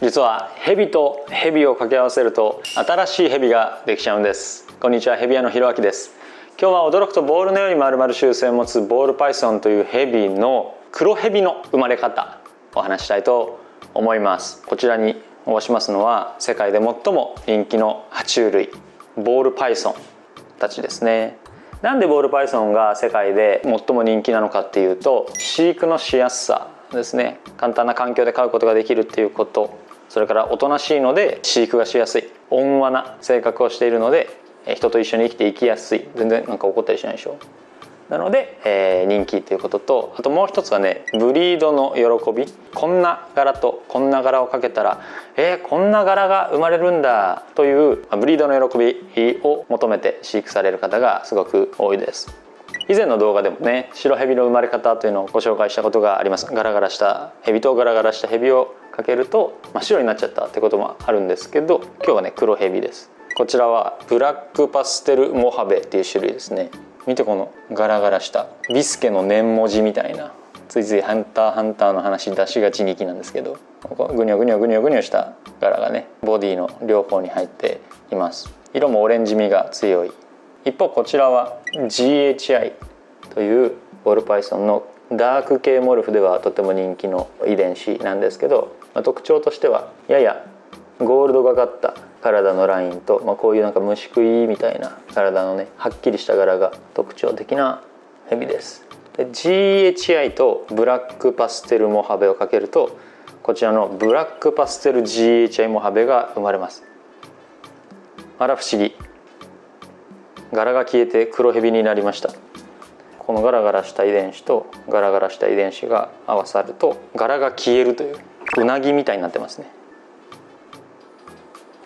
実はヘビとヘビを掛け合わせると新しいヘビができちゃうんです。こんにちは、ヘビ屋のひろあきです。今日は驚くとボールのように丸々習性を持つボールパイソンというヘビの黒ヘビの生まれ方をお話したいと思います。こちらに申しますのは世界で最も人気の爬虫類ボールパイソンたちですね。なんでボールパイソンが世界で最も人気なのかっていうと、飼育のしやすさですね。簡単な環境で飼うことができるっていうこと、それからおとなしいので飼育がしやすい、温和な性格をしているので人と一緒に生きていきやすい、全然なんか怒ったりしないでしょ。なので、人気ということと、あともう一つはね、ブリードの喜び。こんな柄とこんな柄をかけたらこんな柄が生まれるんだというブリードの喜びを求めて飼育される方がすごく多いです。以前の動画でもね、白ヘビの生まれ方というのをご紹介したことがあります。ガラガラしたヘビとガラガラしたヘビをかけると真っ白になっちゃったってこともあるんですけど、今日はね、黒ヘビです。こちらはブラックパステルモハベっていう種類ですね。見てこのガラガラしたビスケの念文字みたいな、ついついハンターの話出しがちにきなんですけど、グニョグニョグニョグニョした柄がね、ボディの両方に入っています。色もオレンジ味が強い。一方こちらは GHI というボールパイソンのダーク系モルフではとても人気の遺伝子なんですけど、特徴としてはややゴールドがかった体のラインと、こういうなんか虫食いみたいな体のね、はっきりした柄が特徴的なヘビです。で GHI とブラックパステルモハベをかけると、こちらのブラックパステル GHI モハベが生まれます。あら不思議、柄が消えて黒ヘビになりました。このガラガラした遺伝子とガラガラした遺伝子が合わさると柄が消えるという、うなぎみたいになってますね。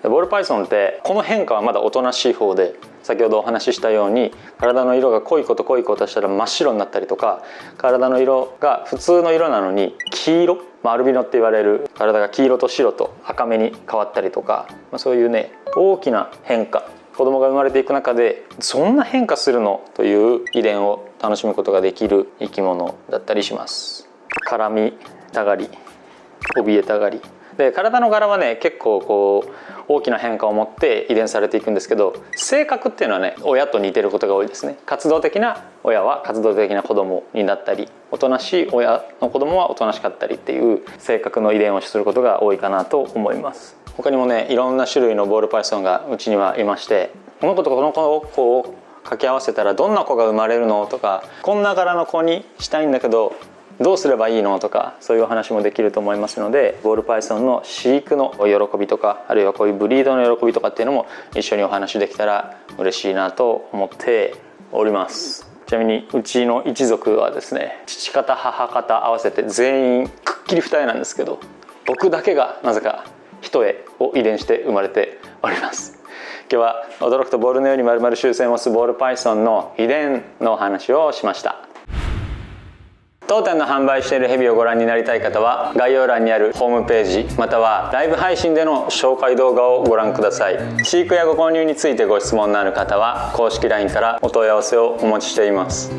ボールパイソンってこの変化はまだおとなしい方で、先ほどお話ししたように体の色が濃いこと濃いことしたら真っ白になったりとか、体の色が普通の色なのに黄色、アルビノって言われる体が黄色と白と赤目に変わったりとか、そういうね、大きな変化、子供が生まれていく中でそんな変化するのという遺伝を楽しむことができる生き物だったりします。絡みたがり、怯えたがりで、体の柄はね、結構こう大きな変化を持って遺伝されていくんですけど、性格っていうのはね、親と似てることが多いですね。活動的な親は活動的な子供になったり、おとなしい親の子供はおとなしかったりっていう性格の遺伝をすることが多いかなと思います。他にもね、いろんな種類のボールパイソンがうちにはいまして、この子とこの子を掛け合わせたらどんな子が生まれるのとか、こんな柄の子にしたいんだけどどうすればいいのとか、そういうお話もできると思いますので、ボールパイソンの飼育の喜びとか、あるいはこういうブリードの喜びとかっていうのも一緒にお話できたら嬉しいなと思っております。ちなみにうちの一族はですね、父方母方合わせて全員くっきり二重なんですけど、僕だけがなぜか一重を遺伝して生まれております。今日は驚くとボールのように丸々習性を持つボールパイソンの遺伝のお話をしました。当店の販売しているヘビをご覧になりたい方は、概要欄にあるホームページまたはライブ配信での紹介動画をご覧ください。飼育やご購入についてご質問のある方は公式 LINE からお問い合わせをお待ちしています。